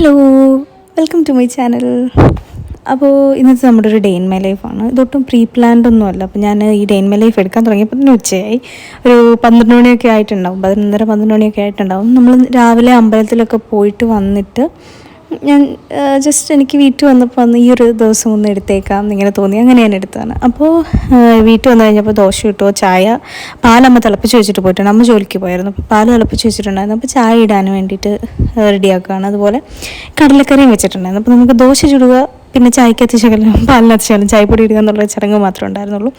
Hello, welcome to my channel. അപ്പോൾ ഇന്നത്തെ നമ്മുടെ ഒരു ഡേ ഇൻ മൈ ലൈഫാണ്. ഇതൊട്ടും പ്രീ പ്ലാൻഡ് ഒന്നുമല്ല. അപ്പോൾ ഞാൻ ഈ ഡേ ഇൻ മൈ ലൈഫ് എടുക്കാൻ തുടങ്ങിയപ്പോൾ തന്നെ ഉച്ചയായി. ഒരു 12 മണിയൊക്കെ ആയിട്ടുണ്ടാവും, 11:30 12 മണിയൊക്കെ ആയിട്ടുണ്ടാവും. നമ്മൾ രാവിലെ അമ്പലത്തിലൊക്കെ പോയിട്ട് വന്നിട്ട് ഞാൻ ജസ്റ്റ് എനിക്ക് വീട്ടിൽ വന്നപ്പോൾ അന്ന് ഈ ഒരു ദിവസം ഒന്ന് എടുത്തേക്കാം എന്നിങ്ങനെ തോന്നി, അങ്ങനെ ഞാൻ എടുത്തതാണ്. അപ്പോൾ വീട്ടിൽ വന്നു കഴിഞ്ഞപ്പോൾ ദോശ ഇട്ടോ, ചായ പാലമ്മ തിളപ്പിച്ച് വെച്ചിട്ട് പോയിട്ടുണ്ട്. അമ്മ ജോലിക്ക് പോയായിരുന്നു, അപ്പോൾ പാല് തിളപ്പിച്ച് വെച്ചിട്ടുണ്ടായിരുന്നു. അപ്പോൾ ചായ ഇടാൻ വേണ്ടിയിട്ട് റെഡിയാക്കുകയാണ്. അതുപോലെ കടലക്കറിയും വെച്ചിട്ടുണ്ടായിരുന്നു. അപ്പോൾ നമുക്ക് ദോശ ചുടുക, പിന്നെ ചായക്കകത്ത് ശകലം പാലിനകത്ത് ശകലം ചായപ്പൊടി ഇടുക എന്നുള്ള ചടങ്ങ് മാത്രമേ ഉണ്ടായിരുന്നുള്ളൂ.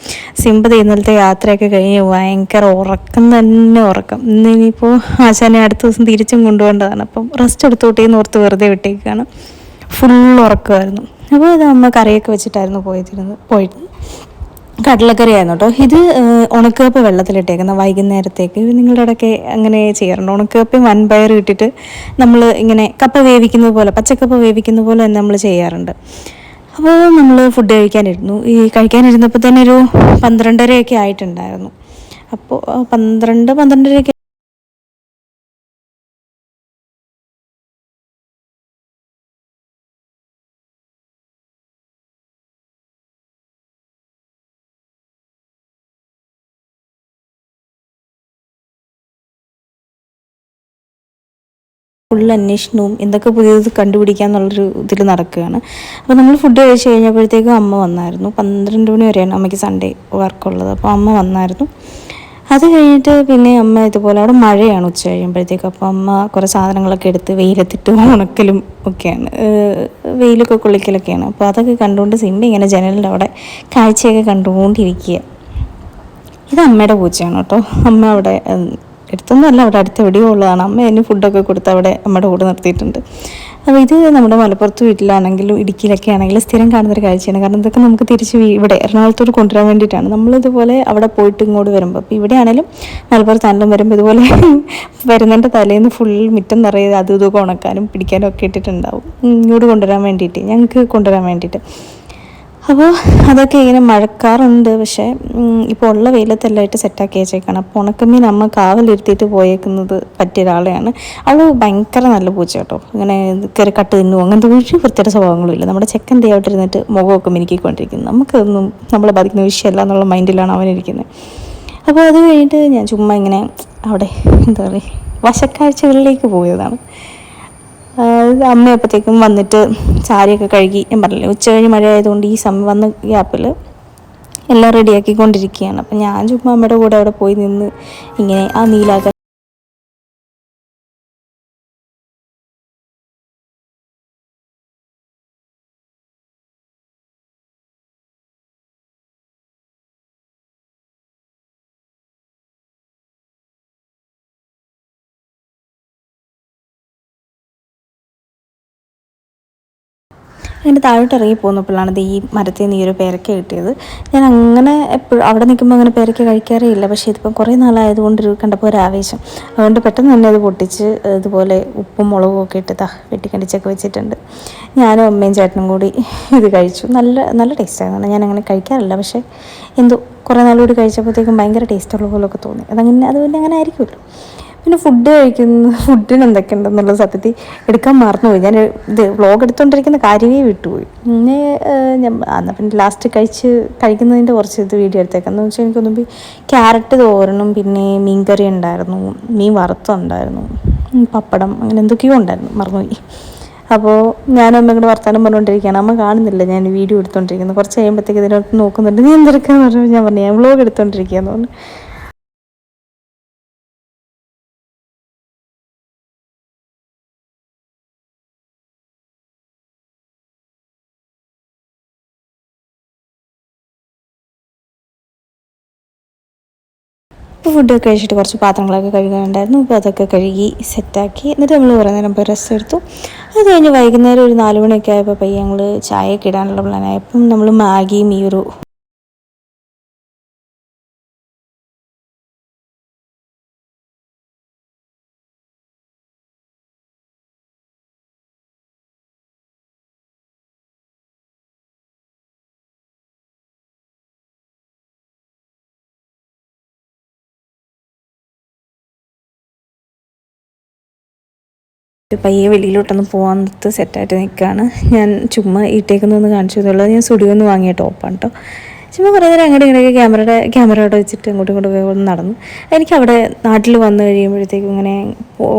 സിമ്പിൾ ഇന്നലത്തെ യാത്രയൊക്കെ കഴിഞ്ഞ് ഭയങ്കര ഉറക്കം തന്നെ ഉറക്കം. ഇന്നിപ്പോൾ ആശാനെ അടുത്ത ദിവസം തിരിച്ചും കൊണ്ടുപോകേണ്ടതാണ്. അപ്പം റെസ്റ്റ് എടുത്തോട്ടേ എന്ന് ഓർത്ത് വെറുതെ വിട്ടേക്കാണ്. ഫുൾ ഉറക്കമായിരുന്നു. അപ്പോൾ അത് അമ്മ കറിയൊക്കെ വെച്ചിട്ടായിരുന്നു പോയിട്ട് കടലക്കറി ആയിരുന്നു കേട്ടോ. ഇത് ഉണക്കക്കപ്പ വെള്ളത്തിലിട്ടേക്കുന്ന വൈകുന്നേരത്തേക്ക്. നിങ്ങളുടെ ഇടയ്ക്ക് അങ്ങനെ ചെയ്യാറുണ്ട്? ഉണക്കക്കപ്പയും വൻപയർ ഇട്ടിട്ട് നമ്മൾ ഇങ്ങനെ കപ്പ വേവിക്കുന്നത് പോലെ, പച്ചക്കപ്പ വേവിക്കുന്ന പോലെ തന്നെ നമ്മൾ ചെയ്യാറുണ്ട്. അപ്പോൾ നമ്മൾ ഫുഡ് കഴിക്കാനിരുന്നപ്പോൾ തന്നെ ഒരു 12:30 ആയിട്ടുണ്ടായിരുന്നു. അപ്പോൾ 12-12:30 ഫുൾ അന്വേഷണവും എന്തൊക്കെ പുതിയത് കണ്ടുപിടിക്കുക എന്നുള്ളൊരു ഇതിൽ നടക്കുകയാണ്. അപ്പോൾ നമ്മൾ ഫുഡ് കഴിച്ച് കഴിഞ്ഞപ്പോഴത്തേക്കും അമ്മ വന്നായിരുന്നു. 12 മണി വരെയാണ് അമ്മയ്ക്ക് സൺഡേ വർക്കുള്ളത്. അപ്പോൾ അമ്മ വന്നായിരുന്നു. അത് കഴിഞ്ഞിട്ട് പിന്നെ അമ്മ ഇതുപോലെ, അവിടെ മഴയാണ് ഉച്ച കഴിയുമ്പോഴത്തേക്കും. അപ്പോൾ അമ്മ കുറേ സാധനങ്ങളൊക്കെ എടുത്ത് വെയിലത്തിട്ട് ഉണക്കലും ഒക്കെയാണ്, വെയിലൊക്കെ കൊള്ളിക്കലൊക്കെയാണ്. അപ്പോൾ അതൊക്കെ കണ്ടുകൊണ്ട് സിംബ ഇങ്ങനെ ജനലിൻ്റെ അവിടെ കാഴ്ചയൊക്കെ കണ്ടുകൊണ്ടിരിക്കുക. ഇത് അമ്മയുടെ പൂച്ചയാണ് കേട്ടോ. അമ്മ അവിടെ അടുത്തൊന്നുമല്ല, അവിടെ അടുത്ത് എവിടെയോ ഉള്ളതാണ്. അമ്മ അതിന് ഫുഡൊക്കെ കൊടുത്ത് അവിടെ അമ്മയുടെ കൂടെ നിർത്തിയിട്ടുണ്ട്. അപ്പോൾ ഇത് നമ്മുടെ മലപ്പുറത്ത് വീട്ടിലാണെങ്കിലും ഇടുക്കിയിലൊക്കെ ആണെങ്കിലും സ്ഥിരം കാണുന്നൊരു കാഴ്ചയാണ്. കാരണം ഇതൊക്കെ നമുക്ക് തിരിച്ച് ഇവിടെ എറണാകുളത്തോട് കൊണ്ടുവരാൻ വേണ്ടിയിട്ടാണ് നമ്മളിതുപോലെ അവിടെ പോയിട്ട് ഇങ്ങോട്ട് വരുമ്പോൾ. അപ്പോൾ ഇവിടെ ആണെങ്കിലും മലപ്പുറത്താണെങ്കിലും വരുമ്പോൾ ഇതുപോലെ വരുന്നതിൻ്റെ തലേന്ന് ഫുൾ മുറ്റം നിറയെ അതും ഇതൊക്കെ ഉണക്കാനും പിടിക്കാനും ഒക്കെ ഇട്ടിട്ടുണ്ടാവും, ഇങ്ങോട്ട് കൊണ്ടുവരാൻ വേണ്ടിയിട്ട്, ഞങ്ങൾക്ക് കൊണ്ടുവരാൻ വേണ്ടിയിട്ട്. അപ്പോൾ അതൊക്കെ ഇങ്ങനെ മഴക്കാറുണ്ട്, പക്ഷേ ഇപ്പോൾ ഉള്ള വെയിലത്തെല്ലാമായിട്ട് സെറ്റാക്കി വെച്ചേക്കാണ്. അപ്പോൾ ഉണക്കമീൻ അമ്മ കാവലിരുത്തിയിട്ട് പോയേക്കുന്നത് പറ്റിയ ഒരാളെയാണ്. അവൾ ഭയങ്കര നല്ല പൂച്ച കേട്ടോ. ഇങ്ങനെ കയറി കട്ട് തിന്നുമോ അങ്ങനത്തെ ഒരു വൃത്തിയുടെ സ്വഭാവങ്ങളും ഇല്ല. നമ്മുടെ ചെക്കൻ ദൈവമായിട്ടിരുന്നിട്ട് മുഖമൊക്കെ മിനുക്കിക്കൊണ്ടിരിക്കുന്നു. നമുക്കൊന്നും നമ്മളെ ബാധിക്കുന്ന വിഷയമല്ല എന്നുള്ള മൈൻഡിലാണ് അവനിരിക്കുന്നത്. അപ്പോൾ അത് കഴിഞ്ഞിട്ട് ഞാൻ ചുമ്മാ ഇങ്ങനെ അവിടെ എന്താ പറയുക വശക്കാഴ്ചകളിലേക്ക് പോയതാണ്. അമ്മയപ്പോഴത്തേക്കും വന്നിട്ട് സാരിയൊക്കെ കഴുകി, ഞാൻ പറഞ്ഞില്ലേ ഉച്ച കഴിഞ്ഞ് മഴ ആയതുകൊണ്ട് ഈ സമയം വന്ന ഗ്യാപ്പിൽ എല്ലാം റെഡിയാക്കിക്കൊണ്ടിരിക്കുകയാണ്. അപ്പം ഞാൻ ചുമ്മാ അമ്മയുടെ കൂടെ അവിടെ പോയി നിന്ന് ഇങ്ങനെ ആ നീലാകാശം അങ്ങനെ താഴോട്ട് ഇറങ്ങി പോന്നപ്പോഴാണ് ഈ മരത്തിൽ നിന്ന് ഈ ഒരു പേരയ്ക്ക കിട്ടിയത്. ഞാൻ അങ്ങനെ എപ്പോഴും അവിടെ നിൽക്കുമ്പോൾ അങ്ങനെ പേരയ്ക്ക കഴിക്കാറേ ഇല്ല, പക്ഷേ ഇതിപ്പം കുറേ നാളായതുകൊണ്ട് കണ്ടപ്പോൾ ഒരു ആവേശം, അതുകൊണ്ട് പെട്ടെന്ന് തന്നെ അത് പൊട്ടിച്ച് ഇതുപോലെ ഉപ്പും മുളകും ഒക്കെ ഇട്ട് വെട്ടിക്കണ്ടിച്ചൊക്കെ വെച്ചിട്ടുണ്ട്. ഞാനും അമ്മയും ചേട്ടനും കൂടി ഇത് കഴിച്ചു. നല്ല നല്ല ടേസ്റ്റായിരുന്നു. ഞാൻ അങ്ങനെ കഴിക്കാറില്ല, പക്ഷേ എന്തോ കുറേ നാളുകൂടി കഴിച്ചപ്പോഴത്തേക്കും ഭയങ്കര ടേസ്റ്റുള്ള പോലെയൊക്കെ തോന്നി. അത് പിന്നെ അങ്ങനെ ആയിരിക്കുമല്ലോ. പിന്നെ ഫുഡിന് എന്തൊക്കെ ഉണ്ടെന്നുള്ള സത്യത്തിൽ എടുക്കാൻ മറന്നുപോയി. ഞാൻ ഇത് വ്ളോഗ് എടുത്തുകൊണ്ടിരിക്കുന്ന കാര്യമേ വിട്ടുപോയി. പിന്നെ എന്നാൽ പിന്നെ ലാസ്റ്റ് കഴിക്കുന്നതിൻ്റെ കുറച്ച് ഇത് വീഡിയോ എടുത്തേക്കാം. എന്ന് വെച്ചാൽ എനിക്കൊന്നും ക്യാരറ്റ് തോരനും പിന്നെ മീൻകറി ഉണ്ടായിരുന്നു, മീൻ വറുത്തുണ്ടായിരുന്നു, പപ്പടം, അങ്ങനെ എന്തൊക്കെയോ ഉണ്ടായിരുന്നു, മറന്നുപോയി. അപ്പോൾ ഞാനും അമ്മ ഇങ്ങോട്ട് വർത്താനം പറഞ്ഞുകൊണ്ടിരിക്കുകയാണ്. അമ്മ കാണുന്നില്ല ഞാൻ വീഡിയോ എടുത്തുകൊണ്ടിരിക്കുന്നത്. കുറച്ച് കഴിയുമ്പോഴത്തേക്ക് ഇതിനകത്ത് നോക്കുന്നുണ്ട്. നീ എന്തെടുക്കാന്ന് പറഞ്ഞപ്പോൾ ഞാൻ പറഞ്ഞു ഞാൻ വ്ളോഗ് എടുത്തുകൊണ്ടിരിക്കുകയെന്ന് പറഞ്ഞു. ഇപ്പോൾ ഫുഡൊക്കെ കഴിച്ചിട്ട് കുറച്ച് പാത്രങ്ങളൊക്കെ കഴുകാനുണ്ടായിരുന്നു. അപ്പോൾ അതൊക്കെ കഴുകി സെറ്റാക്കി എന്നിട്ട് നമ്മൾ കുറേ നേരം പോയി റെസ്റ്റ് എടുത്തു. അത് കഴിഞ്ഞ് വൈകുന്നേരം ഒരു 4 മണിയൊക്കെ ആയപ്പോൾ പയ്യെ ഞങ്ങൾ ചായയൊക്കെ ഇടാനുള്ള പ്ലാനായപ്പം നമ്മൾ മാഗിയും ഈ ഒരു പയ്യെ വെളിയിലോട്ടൊന്ന് പോകാൻ സെറ്റായിട്ട് നിൽക്കുകയാണ്. ഞാൻ ചുമ്മാ ഇട്ടേക്കുന്നൊന്ന് കാണിച്ചു തന്നുള്ളൂ. ഞാൻ സ്റ്റുഡിയോ ഒന്ന് വാങ്ങിയ ടോപ്പാണ് കേട്ടോ. ചുമ്മാ കുറേ നേരം അങ്ങോട്ട് ഇങ്ങോട്ടൊക്കെ ക്യാമറ അവിടെ വെച്ചിട്ട് അങ്ങോട്ടും ഇങ്ങോട്ടും നടന്നു. എനിക്കവിടെ നാട്ടിൽ വന്നു കഴിയുമ്പോഴത്തേക്കും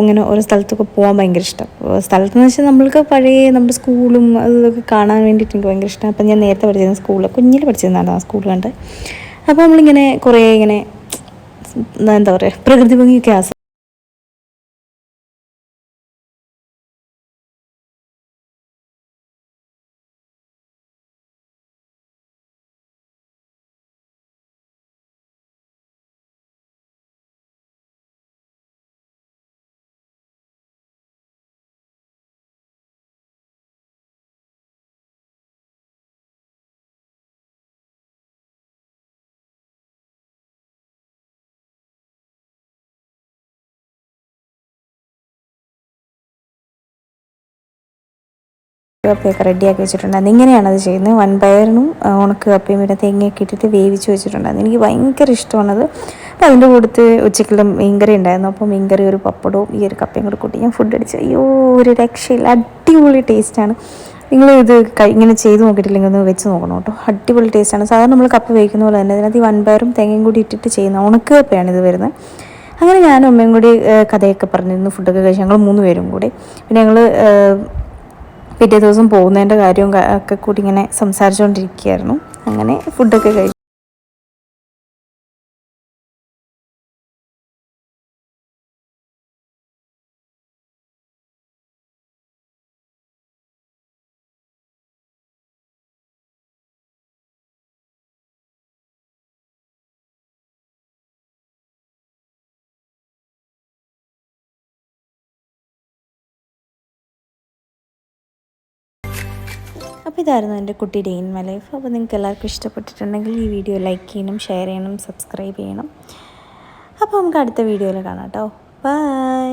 ഇങ്ങനെ ഓരോ സ്ഥലത്തൊക്കെ പോകാൻ ഭയങ്കര ഇഷ്ടം. സ്ഥലത്തെന്ന് വെച്ചാൽ നമ്മൾക്ക് പഴയ നമ്മുടെ സ്കൂളും അതൊക്കെ കാണാൻ വേണ്ടിയിട്ട് എനിക്ക് ഭയങ്കര ഇഷ്ടമാണ്. അപ്പം ഞാൻ നേരത്തെ പഠിച്ചിരുന്ന സ്കൂളിൽ കുഞ്ഞിൽ പഠിച്ചിരുന്നതാണ് ആ സ്കൂൾ കണ്ട്. അപ്പോൾ നമ്മളിങ്ങനെ കുറേ ഇങ്ങനെ എന്താ പറയുക പ്രകൃതി ഭംഗിയൊക്കെ കപ്പയൊക്കെ റെഡിയാക്കി വെച്ചിട്ടുണ്ടായിരുന്നു. ഇങ്ങനെയാണ് അത് ചെയ്യുന്നത്. വൻപയറിനും ഉണക്ക കപ്പയും ഇവിടെ തേങ്ങയൊക്കെ ഇട്ടിട്ട് വേവിച്ച് വെച്ചിട്ടുണ്ടായിരുന്നു. എനിക്ക് ഭയങ്കര ഇഷ്ടമാണത്. അപ്പോൾ അതിൻ്റെ കൂട്ടത്ത് ഉച്ചയ്ക്കുള്ള മീൻകറി ഉണ്ടായിരുന്നു. അപ്പോൾ മീൻകറി ഒരു പപ്പടവും ഈ ഒരു കപ്പയും കൂടെ കൂട്ടി ഞാൻ ഫുഡ് അടിച്ചു. അയ്യോ ഒരു രക്ഷയില്ല, അടിപൊളി ടേസ്റ്റാണ്. നിങ്ങൾ ഇത് ഇങ്ങനെ ചെയ്ത് നോക്കിയിട്ടില്ലെങ്കിൽ ഒന്ന് വെച്ച് നോക്കണം കേട്ടോ. അടിപൊളി ടേസ്റ്റാണ്. സാധാരണ നമ്മൾ കപ്പ വേവിക്കുന്ന പോലെ തന്നെ അതിനകത്ത് ഈ വൻപയറും തേങ്ങയും കൂടി ഇട്ടിട്ട് ചെയ്യുന്ന ഉണക്ക കപ്പയാണ് ഇത് വരുന്നത്. അങ്ങനെ ഞാനും അമ്മയും കൂടി കഥയൊക്കെ പറഞ്ഞിരുന്നു. ഫുഡൊക്കെ കഴിച്ചു ഞങ്ങൾ 3 പേരും കൂടി. പിന്നെ ഞങ്ങൾ പിറ്റേ ദിവസം പോകുന്നതിൻ്റെ കാര്യവും ഒക്കെ കൂടി ഇങ്ങനെ സംസാരിച്ചുകൊണ്ടിരിക്കുകയായിരുന്നു. അങ്ങനെ ഫുഡൊക്കെ കഴിച്ചു. അപ്പോൾ ഇതായിരുന്നു എൻ്റെ കുട്ടി ഡേ ഇൻ മൈ ലൈഫ്. അപ്പോൾ നിങ്ങൾക്ക് എല്ലാവർക്കും ഇഷ്ടപ്പെട്ടിട്ടുണ്ടെങ്കിൽ ഈ വീഡിയോ ലൈക്ക് ചെയ്യണം, ഷെയർ ചെയ്യണം, സബ്സ്ക്രൈബ് ചെയ്യണം. അപ്പോൾ നമുക്ക് അടുത്ത വീഡിയോയിൽ കാണാം കേട്ടോ. ബൈ.